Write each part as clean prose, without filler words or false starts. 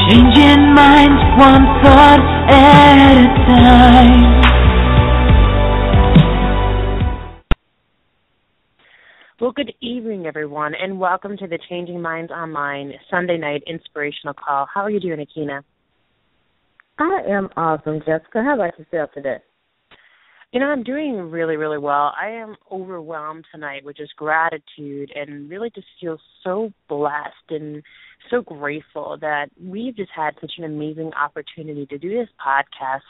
Changing minds one thought at a time. Well, good evening, everyone, and welcome to the Changing Minds Online Sunday night inspirational call. How are you doing, Akina? I am awesome, Jessica. How about yourself today? You know, I'm doing really, really well. I am overwhelmed tonight with just gratitude and really just feel so blessed and so grateful that we've just had such an amazing opportunity to do this podcast.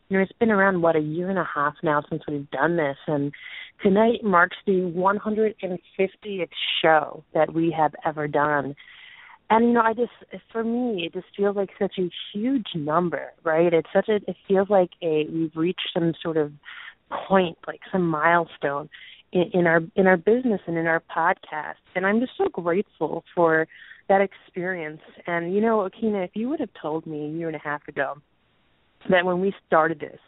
You know, it's been around, a year and a half now since we've done this, and tonight marks the 150th show that we have ever done. And, you know, for me, it just feels like such a huge number, right? It feels like we've reached some sort of point, like some milestone in our business and in our podcast. And I'm just so grateful for that experience. And, you know, Akina, if you would have told me a year and a half ago that when we started this,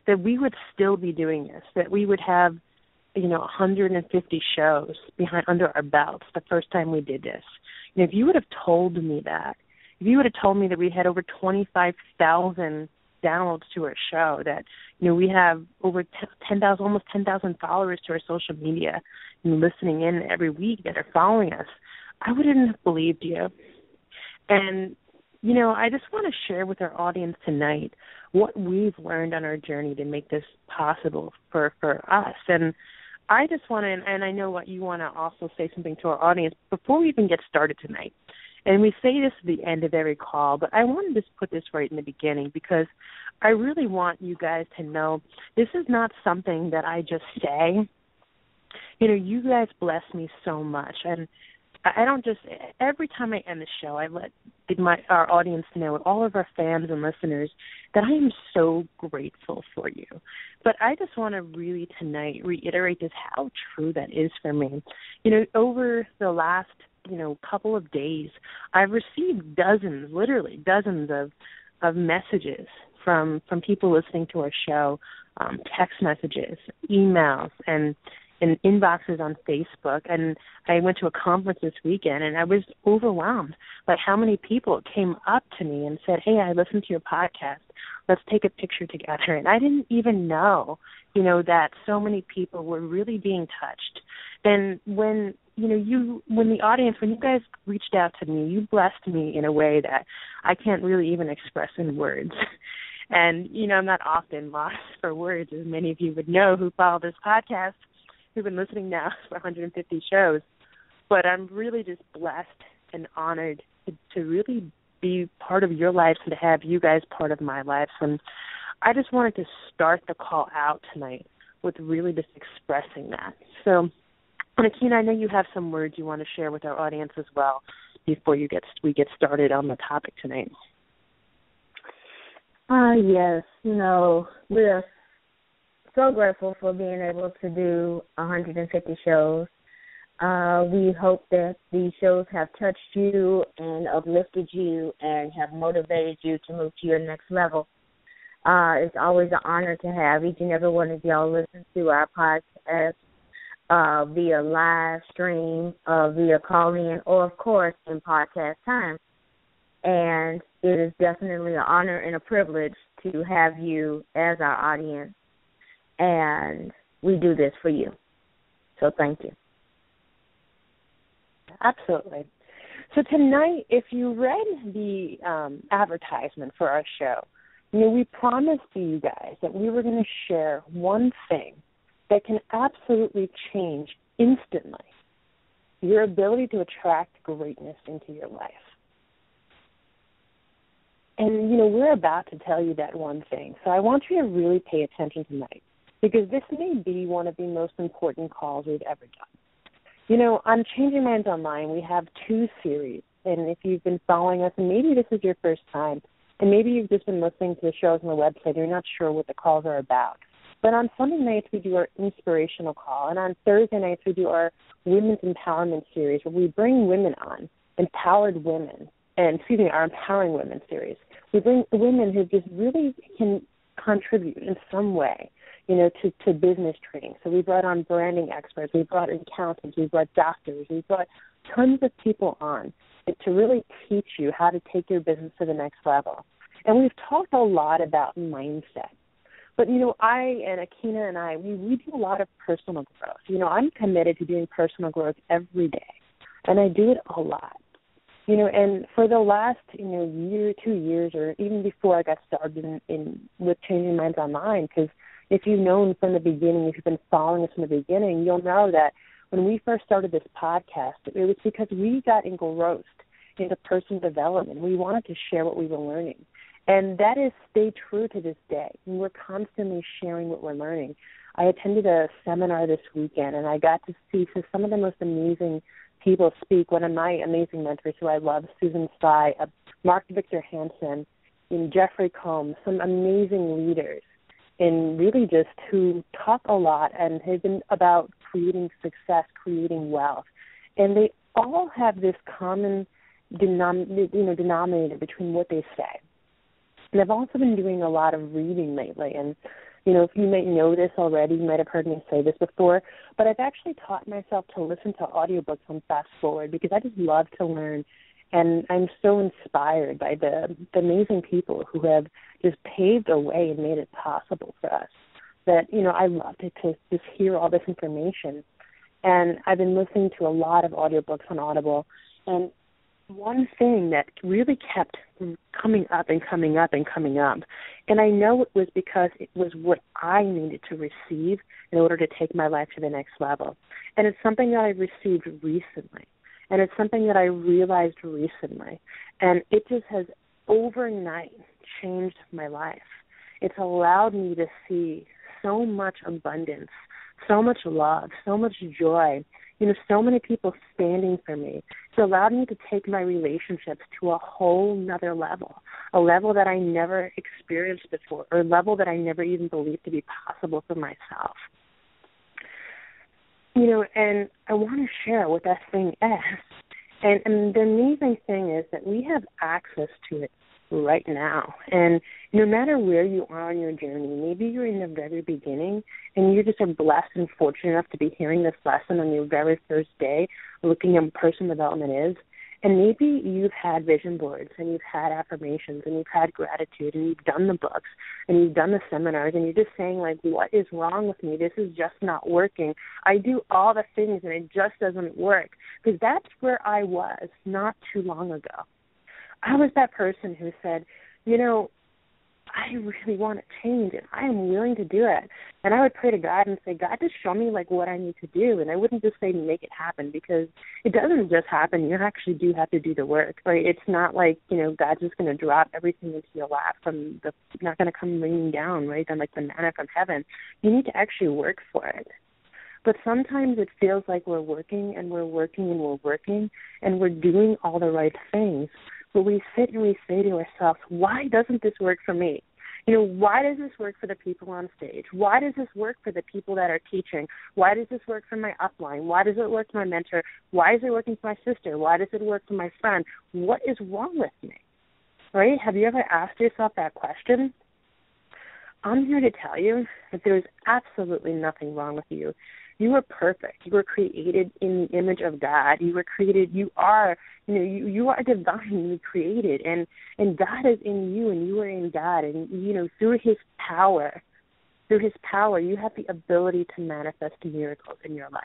that we would still be doing this, that we would have, 150 shows under our belts the first time we did this. You know, if you would have told me that, if you would have told me that we had over 25,000 downloads to our show, that, we have over 10,000, almost 10,000 followers to our social media and listening in every week that are following us, I wouldn't have believed you. And, I just want to share with our audience tonight what we've learned on our journey to make this possible for us. And I just want to, and I know what you want to also say something to our audience before we even get started tonight. And we say this at the end of every call, but I want to just put this right in the beginning because I really want you guys to know this is not something that I just say. You guys bless me so much. And I don't just, every time I end the show, I let our audience know, all of our fans and listeners, that I am so grateful for you. But I just want to really tonight reiterate just how true that is for me. Over the last, couple of days, I've received literally dozens of messages from people listening to our show, text messages, emails, and inboxes on Facebook. And I went to a conference this weekend, and I was overwhelmed by how many people came up to me and said, "Hey, I listened to your podcast. Let's take a picture together." And I didn't even know, that so many people were really being touched. And when you guys reached out to me, you blessed me in a way that I can't really even express in words. And, I'm not often lost for words, as many of you would know who follow this podcast, who've been listening now for 150 shows. But I'm really just blessed and honored to really be part of your lives and to have you guys part of my lives. And I just wanted to start the call out tonight with really just expressing that. So, Akina, I know you have some words you want to share with our audience as well before we get started on the topic tonight. Yes. We're so grateful for being able to do 150 shows. We hope that these shows have touched you and uplifted you and have motivated you to move to your next level. It's always an honor to have each and every one of y'all listen to our podcast via live stream, via call-in, or, of course, in podcast time. And it is definitely an honor and a privilege to have you as our audience. And we do this for you. So thank you. Absolutely. So tonight, if you read the advertisement for our show, we promised to you guys that we were going to share one thing that can absolutely change instantly your ability to attract greatness into your life. And, we're about to tell you that one thing. So I want you to really pay attention tonight, because this may be one of the most important calls we've ever done. On Changing Minds Online, we have 2 series. And if you've been following us, and maybe this is your first time, and maybe you've just been listening to the shows on the website, you're not sure what the calls are about. But on Sunday nights, we do our inspirational call. And on Thursday nights, we do our Women's Empowerment series, where we bring women on, empowered women, our Empowering Women series. We bring women who just really can contribute in some way, to business training. So we brought on branding experts. We brought accountants. We brought doctors. We brought tons of people on to really teach you how to take your business to the next level. And we've talked a lot about mindset. But, I and Akina and I, we do a lot of personal growth. I'm committed to doing personal growth every day, and I do it a lot. And for the last, year, 2 years, or even before I got started with Changing Minds Online, because if you've known from the beginning, if you've been following us from the beginning, you'll know that when we first started this podcast, it was because we got engrossed into personal development. We wanted to share what we were learning. And that has stayed true to this day. And we're constantly sharing what we're learning. I attended a seminar this weekend, and I got to see some of the most amazing people speak. One of my amazing mentors who I love, Susan Tsai, Mark Victor Hansen, and Jeffrey Combs, some amazing leaders, and really just who talk a lot and have been about creating success, creating wealth. And they all have this common denominator between what they say. And I've also been doing a lot of reading lately, and if you may know this already, you might have heard me say this before, but I've actually taught myself to listen to audiobooks on Fast Forward because I just love to learn, and I'm so inspired by the amazing people who have just paved a way and made it possible for us that, I love to just hear all this information. And I've been listening to a lot of audiobooks on Audible, and one thing that really kept coming up and coming up and coming up, and I know it was because it was what I needed to receive in order to take my life to the next level. And it's something that I received recently, and it's something that I realized recently, and it just has overnight changed my life. It's allowed me to see so much abundance, so much love, so much joy, so many people standing for me. It's allowed me to take my relationships to a whole nother level, a level that I never experienced before, or a level that I never even believed to be possible for myself. And I want to share what that thing is. And the amazing thing is that we have access to it right now. And no matter where you are on your journey, maybe you're in the very beginning and you just are blessed and fortunate enough to be hearing this lesson on your very first day, looking at what personal development is. And maybe you've had vision boards and you've had affirmations and you've had gratitude and you've done the books and you've done the seminars and you're just saying, like, what is wrong with me? This is just not working. I do all the things and it just doesn't work. Because that's where I was not too long ago. I was that person who said, I really want to change and I am willing to do it. And I would pray to God and say, God, just show me what I need to do. And I wouldn't just say make it happen, because it doesn't just happen. You actually do have to do the work, right? It's not like, God's just going to drop everything into your lap not going to come raining down, right? Then like the manna from heaven. You need to actually work for it. But sometimes it feels like we're working and we're working and we're working and we're doing all the right things. But we sit and we say to ourselves, why doesn't this work for me? Why does this work for the people on stage? Why does this work for the people that are teaching? Why does this work for my upline? Why does it work for my mentor? Why is it working for my sister? Why does it work for my friend? What is wrong with me? Right? Have you ever asked yourself that question? I'm here to tell you that there's absolutely nothing wrong with you. You are perfect. You were created in the image of God. You are divinely created, and God is in you, and you are in God, and through His power, you have the ability to manifest miracles in your life.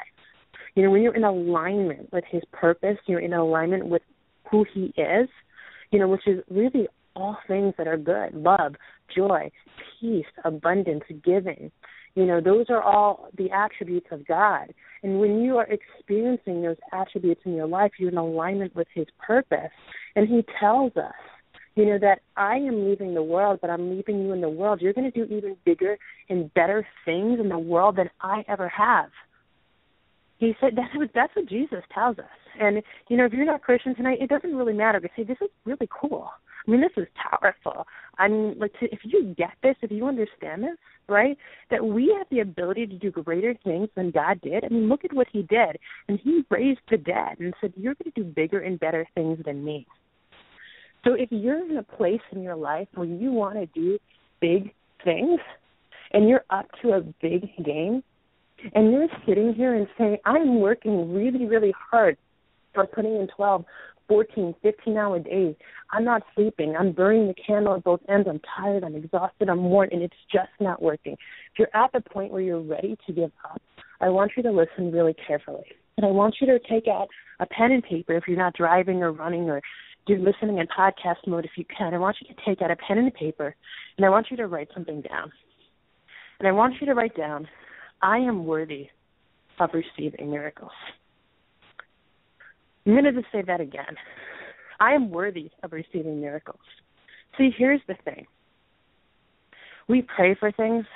When you're in alignment with His purpose, you're in alignment with who He is, which is really all things that are good: love, joy, peace, abundance, giving. Those are all the attributes of God. And when you are experiencing those attributes in your life, you're in alignment with His purpose. And He tells us, that I am leaving the world, but I'm leaving you in the world. You're going to do even bigger and better things in the world than I ever have. He said that's what Jesus tells us. And, if you're not Christian tonight, it doesn't really matter. But say, this is really cool. This is powerful. If you get this, if you understand this, right, that we have the ability to do greater things than God did. Look at what He did. And He raised the dead and said, you're going to do bigger and better things than me. So if you're in a place in your life where you want to do big things and you're up to a big game and you're sitting here and saying, I'm working really, really hard I'm putting in 12, 14, 15-hour days. I'm not sleeping. I'm burning the candle at both ends. I'm tired. I'm exhausted. I'm worn, and it's just not working. If you're at the point where you're ready to give up, I want you to listen really carefully. And I want you to take out a pen and paper if you're not driving or running or listening in podcast mode if you can. I want you to take out a pen and paper, and I want you to write something down. And I want you to write down, I am worthy of receiving miracles. I'm going to just say that again. I am worthy of receiving miracles. See, here's the thing. We pray for things.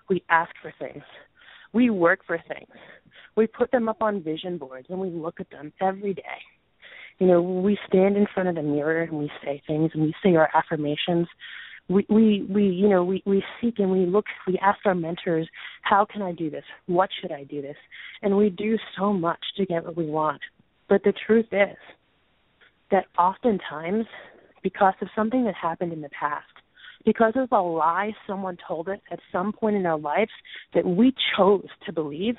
We ask for things. We work for things. We put them up on vision boards, and we look at them every day. You know, we stand in front of the mirror, and we say things, and we say our affirmations. We seek and we look, we ask our mentors, how can I do this? What should I do this? And we do so much to get what we want. But the truth is that oftentimes, because of something that happened in the past, because of a lie someone told us at some point in our lives that we chose to believe,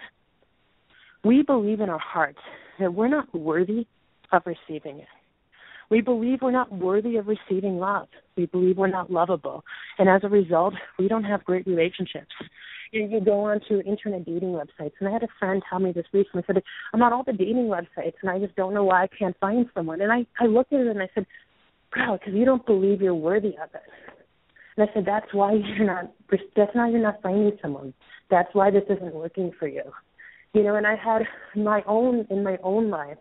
we believe in our hearts that we're not worthy of receiving it. We believe we're not worthy of receiving love. We believe we're not lovable. And as a result, we don't have great relationships. You go on to internet dating websites, and I had a friend tell me this recently. I said, I'm on all the dating websites, and I just don't know why I can't find someone. And I looked at it, and I said, girl, because you don't believe you're worthy of it. And I said, that's why you're not finding someone. That's why this isn't working for you. You know, and I had in my own life,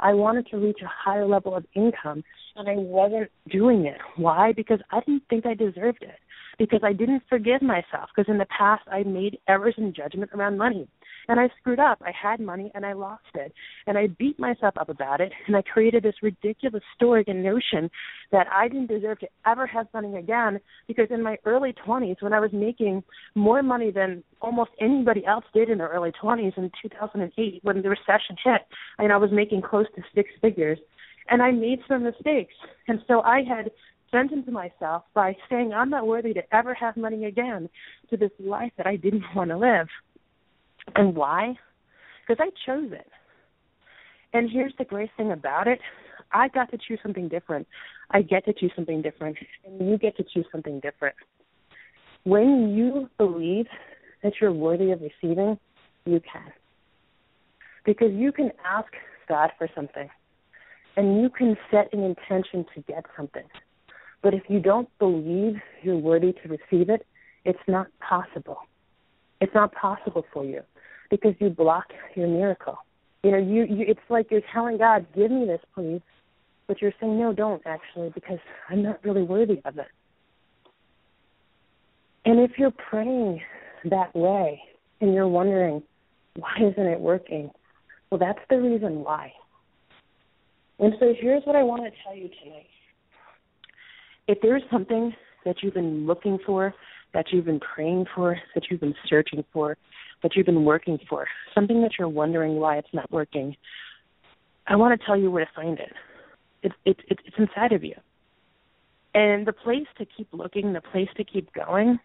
I wanted to reach a higher level of income, and I wasn't doing it. Why? Because I didn't think I deserved it. Because I didn't forgive myself. Because in the past, I made errors in judgment around money. And I screwed up. I had money, and I lost it. And I beat myself up about it, and I created this ridiculous story and notion that I didn't deserve to ever have money again, because in my early 20s, when I was making more money than almost anybody else did in their early 20s in 2008, when the recession hit, and I was making close to six figures, and I made some mistakes. And so I had sentenced myself by saying I'm not worthy to ever have money again to this life that I didn't want to live. And why? Because I chose it. And here's the great thing about it. I got to choose something different. I get to choose something different. And you get to choose something different. When you believe that you're worthy of receiving, you can. Because you can ask God for something. And you can set an intention to get something. But if you don't believe you're worthy to receive it, it's not possible. It's not possible for you because you block your miracle. You know, you it's like you're telling God, give me this, please. But you're saying, no, don't, actually, because I'm not really worthy of it. And if you're praying that way and you're wondering, why isn't it working? Well, that's the reason why. And so here's what I want to tell you tonight. If there's something that you've been looking for, that you've been praying for, that you've been searching for, that you've been working for, something that you're wondering why it's not working, I want to tell you where to find it. It's inside of you. And the place to keep looking, the place to keep going,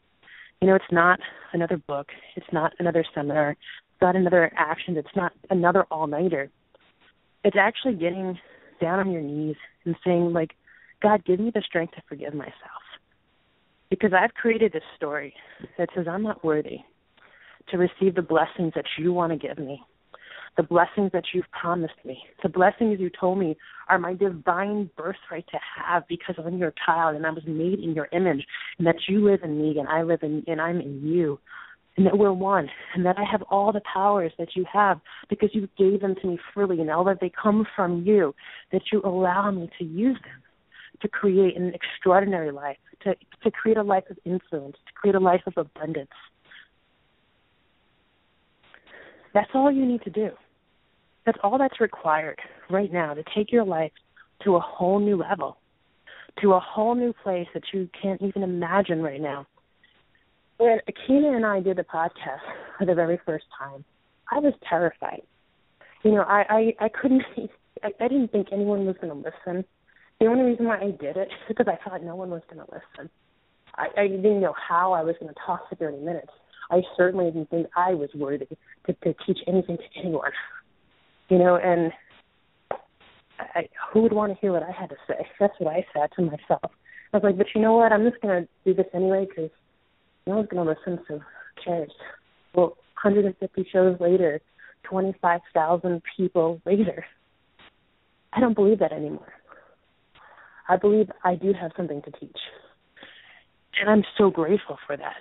you know, it's not another book. It's not another seminar. It's not another action. It's not another all-nighter. It's actually getting down on your knees and saying, like, God, give me the strength to forgive myself. Because I've created this story that says I'm not worthy to receive the blessings that you want to give me, the blessings that you've promised me, the blessings you told me are my divine birthright to have because I'm your child and I was made in your image, and that you live in me and I live in and I'm in you, and that we're one, and that I have all the powers that you have because you gave them to me freely, and all that they come from you, that you allow me to use them to create an extraordinary life, to create a life of influence, to create a life of abundance. That's all you need to do. That's all that's required right now to take your life to a whole new level, to a whole new place that you can't even imagine right now. When Akina and I did the podcast for the very first time, I was terrified. You know, I didn't think anyone was going to listen. The only reason why I did it is because I thought no one was going to listen. I didn't know how I was going to talk for 30 minutes. I certainly didn't think I was worthy to teach anything to anyone. You know, and who would want to hear what I had to say? That's what I said to myself. I was like, but you know what? I'm just going to do this anyway because no one's going to listen, so who cares? Well, 150 shows later, 25,000 people later, I don't believe that anymore. I believe I do have something to teach. And I'm so grateful for that.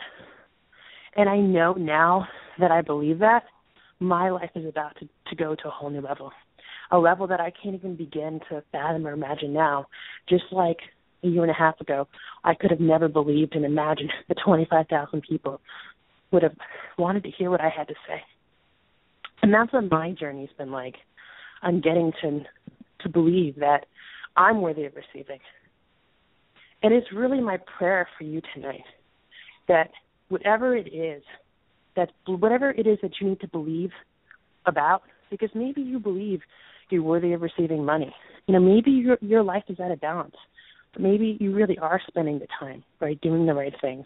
And I know now that I believe that, my life is about to go to a whole new level, a level that I can't even begin to fathom or imagine now. Just like a year and a half ago, I could have never believed and imagined that 25,000 people would have wanted to hear what I had to say. And that's what my journey's been like. I'm getting to believe that I'm worthy of receiving. And it's really my prayer for you tonight that whatever it is that you need to believe about, because maybe you believe you're worthy of receiving money. Maybe your life is out of balance. Maybe you really are spending the time, right, doing the right things.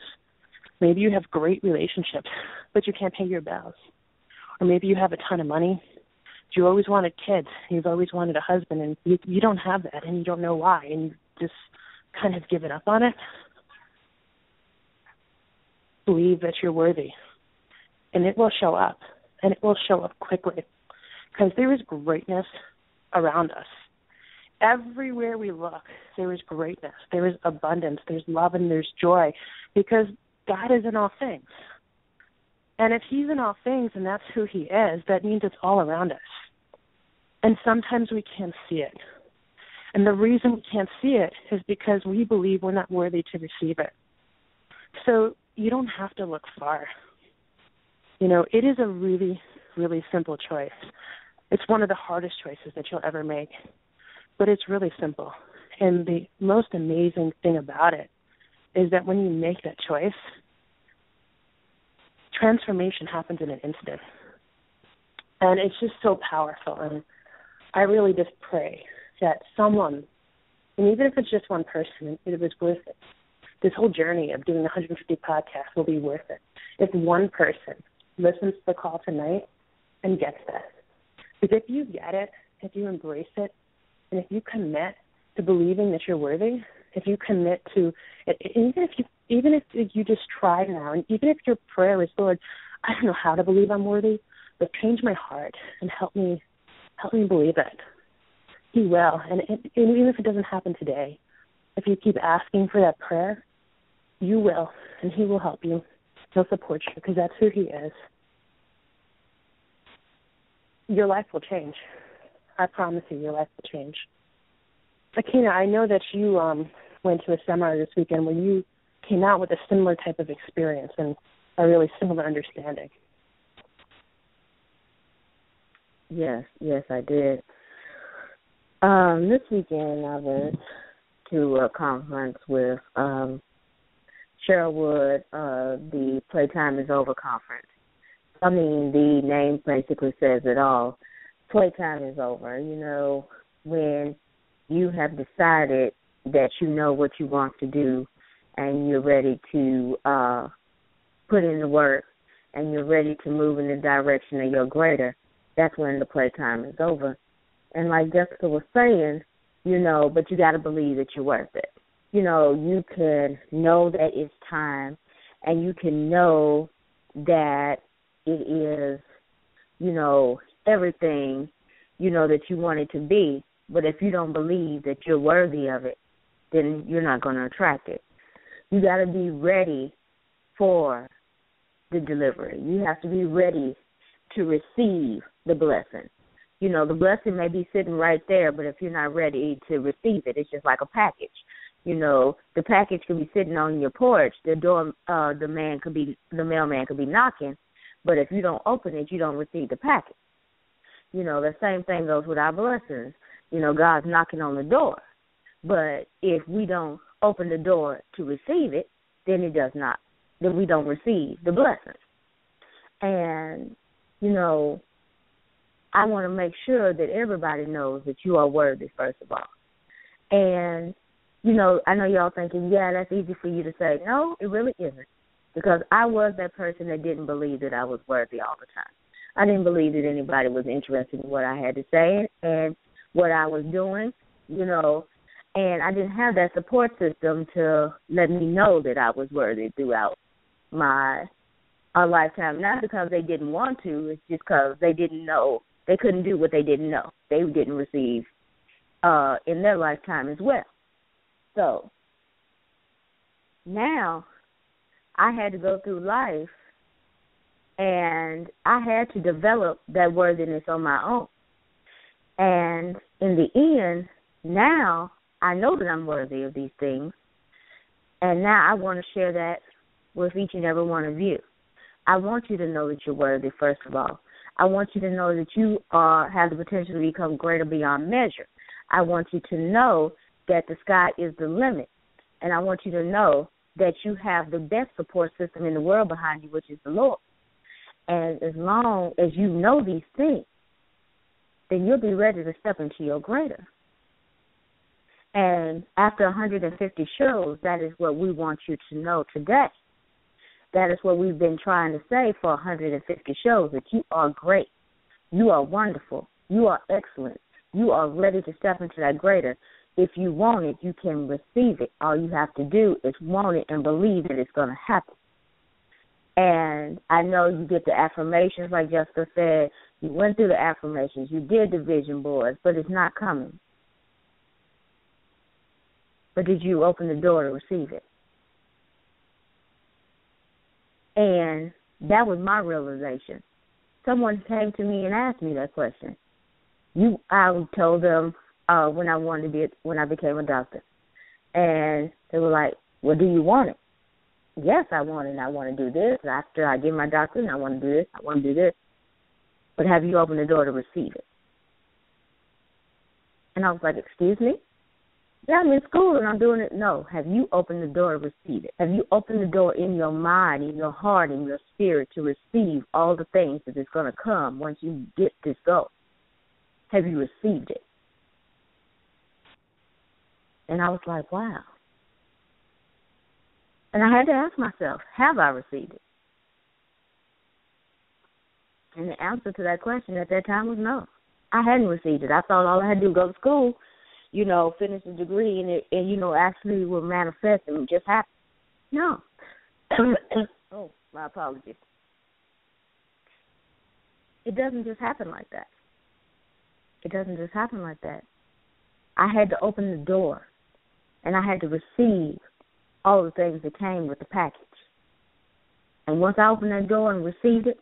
Maybe you have great relationships, but you can't pay your bills. Or maybe you have a ton of money. You always wanted kids. You've always wanted a husband, and you don't have that, and you don't know why, and you just kind of given up on it. Believe that you're worthy, and it will show up, and it will show up quickly, because there is greatness around us. Everywhere we look, there is greatness, there is abundance, there's love, and there's joy, because God is in all things. And if he's in all things and that's who he is, that means it's all around us. And sometimes we can't see it. And the reason we can't see it is because we believe we're not worthy to receive it. So you don't have to look far. It is a really, really simple choice. It's one of the hardest choices that you'll ever make. But it's really simple. And the most amazing thing about it is that when you make that choice, transformation happens in an instant. And it's just so powerful. And I really just pray that someone, and even if it's just one person, it was worth it. This whole journey of doing 150 podcasts will be worth it. If one person listens to the call tonight and gets that. Because if you get it, if you embrace it, and if you commit to believing that you're worthy, if you commit to, even if you just try now, and even if your prayer is, Lord, I don't know how to believe I'm worthy, but change my heart and help me believe it. He will, and even if it doesn't happen today, if you keep asking for that prayer, you will, and he will help you. He'll support you because that's who he is. Your life will change. I promise you, your life will change. Akina, I know that you went to a seminar this weekend where you came out with a similar type of experience and a really similar understanding. Yes, I did. This weekend I went to a conference with Cheryl Wood, the Playtime is Over conference. I mean, the name basically says it all. Playtime is over. When you have decided that you know what you want to do and you're ready to put in the work and you're ready to move in the direction of your greater, that's when the playtime is over. And like Jessica was saying, but you got to believe that you're worth it. You can know that it's time and you can know that it is, everything, that you want it to be. But if you don't believe that you're worthy of it, then you're not going to attract it. You got to be ready for the delivery. You have to be ready to receive the blessing. The blessing may be sitting right there, but if you're not ready to receive it, it's just like a package. The package could be sitting on your porch. The mailman could be knocking, but if you don't open it, you don't receive the package. The same thing goes with our blessings. God's knocking on the door, but if we don't open the door to receive it, then we don't receive the blessing. And, I want to make sure that everybody knows that you are worthy, first of all. And, I know y'all thinking, yeah, that's easy for you to say. No, it really isn't, because I was that person that didn't believe that I was worthy all the time. I didn't believe that anybody was interested in what I had to say, and what I was doing, and I didn't have that support system to let me know that I was worthy throughout my lifetime. Not because they didn't want to, it's just because they didn't know. They couldn't do what they didn't know. They didn't receive in their lifetime as well. So now I had to go through life, and I had to develop that worthiness on my own. And in the end, now I know that I'm worthy of these things, and now I want to share that with each and every one of you. I want you to know that you're worthy, first of all. I want you to know that you have the potential to become greater beyond measure. I want you to know that the sky is the limit, and I want you to know that you have the best support system in the world behind you, which is the Lord. And as long as you know these things, then you'll be ready to step into your greater. And after 150 shows, that is what we want you to know today. That is what we've been trying to say for 150 shows, that you are great. You are wonderful. You are excellent. You are ready to step into that greater. If you want it, you can receive it. All you have to do is want it and believe that it's going to happen. And I know you get the affirmations, like Jessica said. You went through the affirmations. You did the vision boards, but it's not coming. But did you open the door to receive it? And that was my realization. Someone came to me and asked me that question. I told them when I became a doctor, and they were like, "Well, do you want it?" Yes, I want it. I want to do this. After I get my doctorate, I want to do this. I want to do this. But have you opened the door to receive it? And I was like, excuse me? Yeah, I'm in school and I'm doing it. No. Have you opened the door to receive it? Have you opened the door in your mind, in your heart, in your spirit to receive all the things that is going to come once you get this goal? Have you received it? And I was like, wow. And I had to ask myself, have I received it? And the answer to that question at that time was no. I hadn't received it. I thought all I had to do was go to school, finish the degree, and actually will manifest and just happen. No. Oh, my apologies. It doesn't just happen like that. It doesn't just happen like that. I had to open the door, and I had to receive all the things that came with the package. And once I opened that door and received it,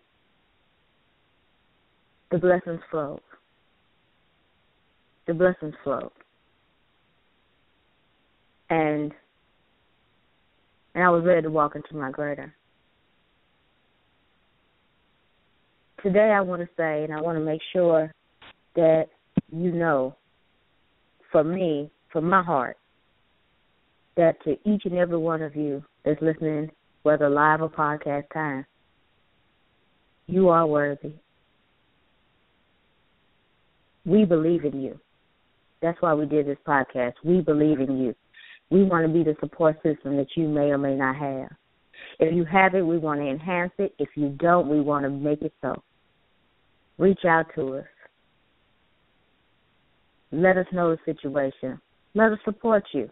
the blessings flowed. The blessings flowed. And I was ready to walk into my greater. Today I want to say, and I want to make sure that you know, for me, from my heart, that to each and every one of you that's listening, whether live or podcast time, you are worthy. We believe in you. That's why we did this podcast. We believe in you. We want to be the support system that you may or may not have. If you have it, we want to enhance it. If you don't, we want to make it so. Reach out to us. Let us know the situation. Let us support you.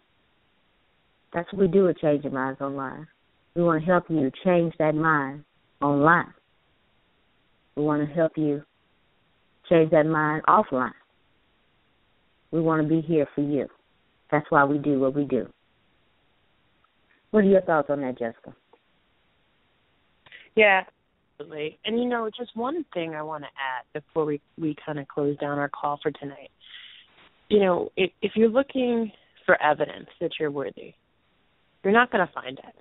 That's what we do at Changing Minds Online. We want to help you change that mind online. We want to help you change that mind offline. We want to be here for you. That's why we do what we do. What are your thoughts on that, Jessica? Yeah, absolutely. And, just one thing I want to add before we kind of close down our call for tonight. If you're looking for evidence that you're worthy, you're not going to find it,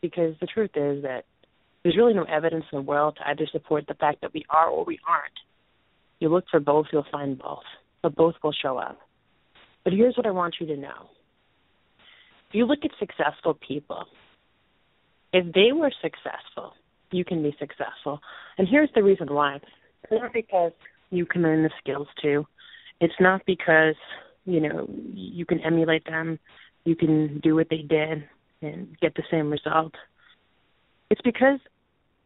because the truth is that there's really no evidence in the world to either support the fact that we are or we aren't. You look for both, you'll find both, but both will show up. But here's what I want you to know. If you look at successful people, if they were successful, you can be successful. And here's the reason why. It's not because you can learn the skills too. It's not because, you can emulate them. You can do what they did and get the same result. It's because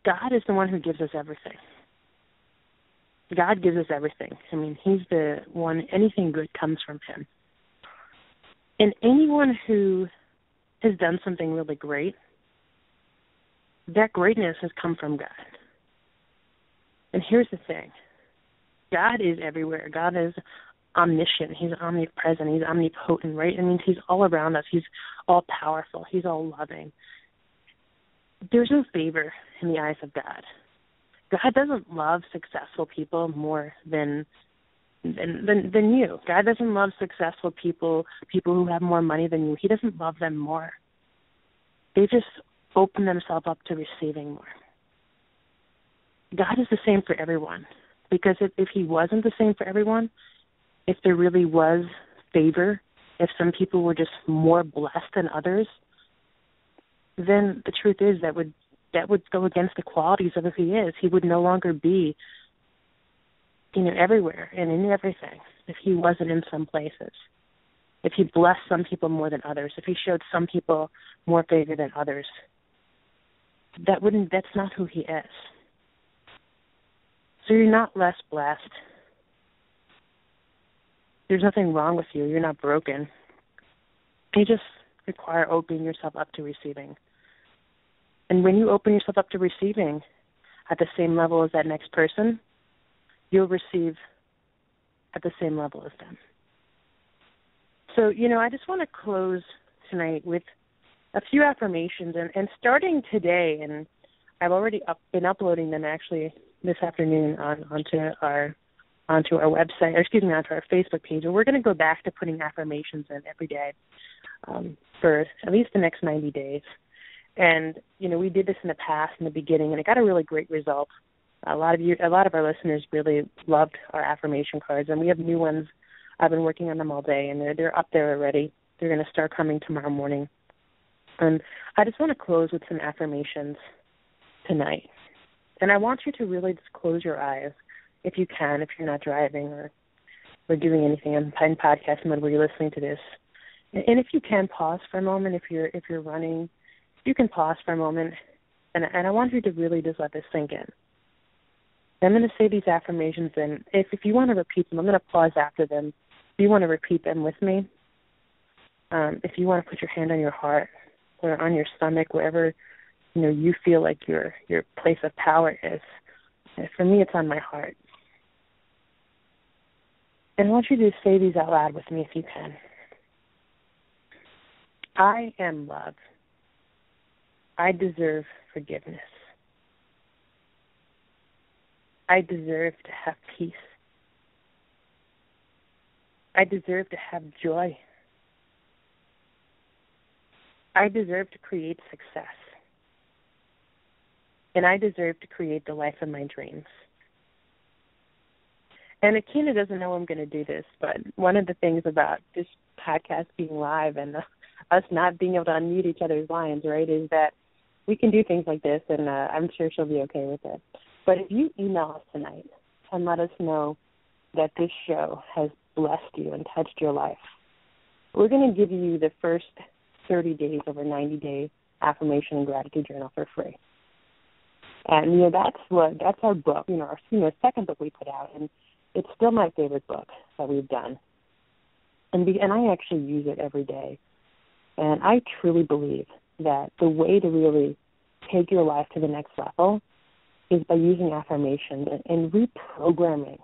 God is the one who gives us everything. God gives us everything. I mean, he's the one, anything good comes from him. And anyone who has done something really great, that greatness has come from God. And here's the thing. God is everywhere. God is omniscient. He's omnipresent. He's omnipotent, right? It means he's all around us. He's all powerful. He's all loving. There's no favor in the eyes of God. God doesn't love successful people more than you. God doesn't love successful people who have more money than you. He doesn't love them more. They just open themselves up to receiving more. God is the same for everyone. Because if he wasn't the same for everyone, if there really was favor, if some people were just more blessed than others, then the truth is that would go against the qualities of who he is. He would no longer be, everywhere and in everything if he wasn't in some places. If he blessed some people more than others, if he showed some people more favor than others, that's not who he is. So you're not less blessed. There's nothing wrong with you. You're not broken. You just require opening yourself up to receiving. And when you open yourself up to receiving at the same level as that next person, you'll receive at the same level as them. So, I just want to close tonight with a few affirmations. And starting today, and I've already been uploading them actually this afternoon onto our website, onto our Facebook page. And we're going to go back to putting affirmations in every day for at least the next 90 days. And, we did this in the past, in the beginning, and it got a really great result. A lot of our listeners really loved our affirmation cards, and we have new ones. I've been working on them all day, and they're up there already. They're going to start coming tomorrow morning. And I just want to close with some affirmations tonight. And I want you to really just close your eyes if you can, if you're not driving or doing anything in podcast mode where you're listening to this. And if you can, pause for a moment. If you're running, you can pause for a moment. And I want you to really just let this sink in. I'm going to say these affirmations, and if you want to repeat them, I'm going to pause after them. If you want to repeat them with me, if you want to put your hand on your heart or on your stomach, wherever you feel like your place of power is. For me, it's on my heart. And I want you to say these out loud with me if you can. I am loved. I deserve forgiveness. I deserve to have peace. I deserve to have joy. I deserve to create success. And I deserve to create the life of my dreams. And Akina doesn't know I'm going to do this, but one of the things about this podcast being live and us not being able to unmute each other's lines, right, is that we can do things like this, and I'm sure she'll be okay with it. But if you email us tonight and let us know that this show has blessed you and touched your life, we're going to give you the first 30 days of our 90-day affirmation and gratitude journal for free. And, that's our book, our second book we put out, and it's still my favorite book that we've done. And I actually use it every day. And I truly believe that the way to really take your life to the next level is by using affirmations and reprogramming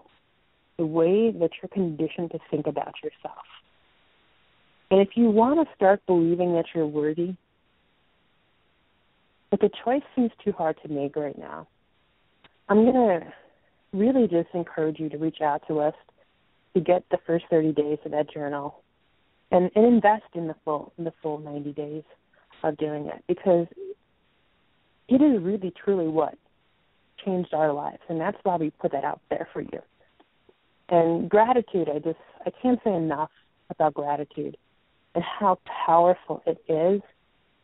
the way that you're conditioned to think about yourself. And if you want to start believing that you're worthy, but the choice seems too hard to make right now, I'm going to really just encourage you to reach out to us to get the first 30 days of that journal and invest in the full 90 days of doing it, because it is really, truly what changed our lives, and that's why we put that out there for you. And gratitude, I can't say enough about gratitude and how powerful it is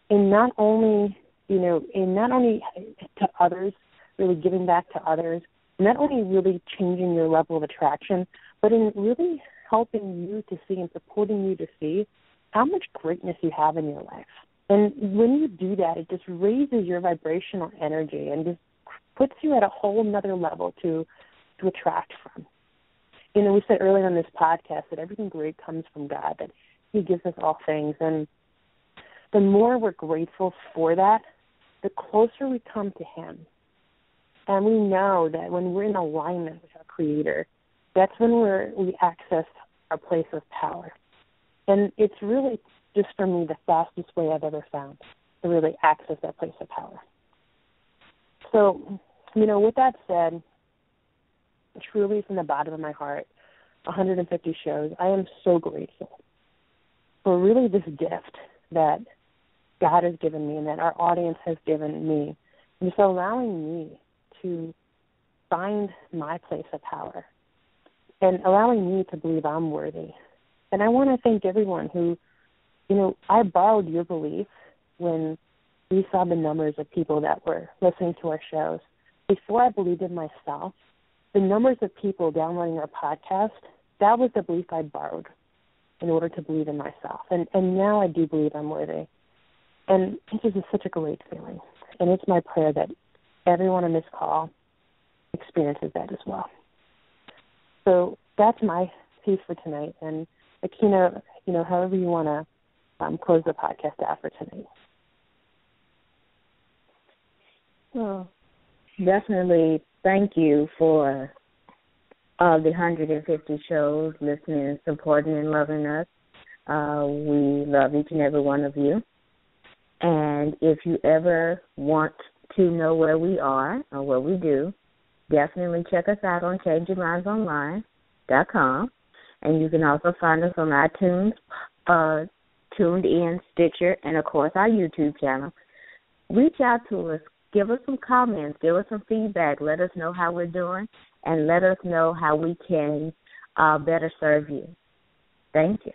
in not only to others, really giving back to others, not only really changing your level of attraction, but in really helping you to see and supporting you to see how much greatness you have in your life. And when you do that, it just raises your vibrational energy and just puts you at a whole nother level to to attract from. You know, we said earlier on this podcast that everything great comes from God, that He gives us all things. And the more we're grateful for that, the closer we come to Him. And we know that when we're in alignment with our Creator, that's when we access our place of power. And it's really, just for me, the fastest way I've ever found to really access that place of power. So, you know, with that said, truly from the bottom of my heart, 150 shows, I am so grateful for really this gift that God has given me and that our audience has given me, and just allowing me to find my place of power and allowing me to believe I'm worthy. And I want to thank everyone who, you know, I borrowed your belief when we saw the numbers of people that were listening to our shows. Before I believed in myself, the numbers of people downloading our podcast, that was the belief I borrowed in order to believe in myself. And now I do believe I'm worthy. And it is such a great feeling. And it's my prayer that everyone on this call experiences that as well. So that's my piece for tonight. And Akina, you know, however you want to close the podcast out for tonight. Well, definitely thank you for the 150 shows, listening, supporting, and loving us. We love each and every one of you. And if you ever want to know where we are or what we do, definitely check us out on ChangingLinesOnline.com. And you can also find us on iTunes, TuneIn, Stitcher, and, of course, our YouTube channel. Reach out to us. Give us some comments. Give us some feedback. Let us know how we're doing, and let us know how we can better serve you. Thank you.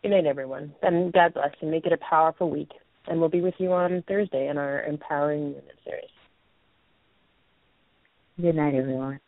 Good night, everyone. And God bless you. Make it a powerful week. And we'll be with you on Thursday in our Empowering Women series. Good night, everyone.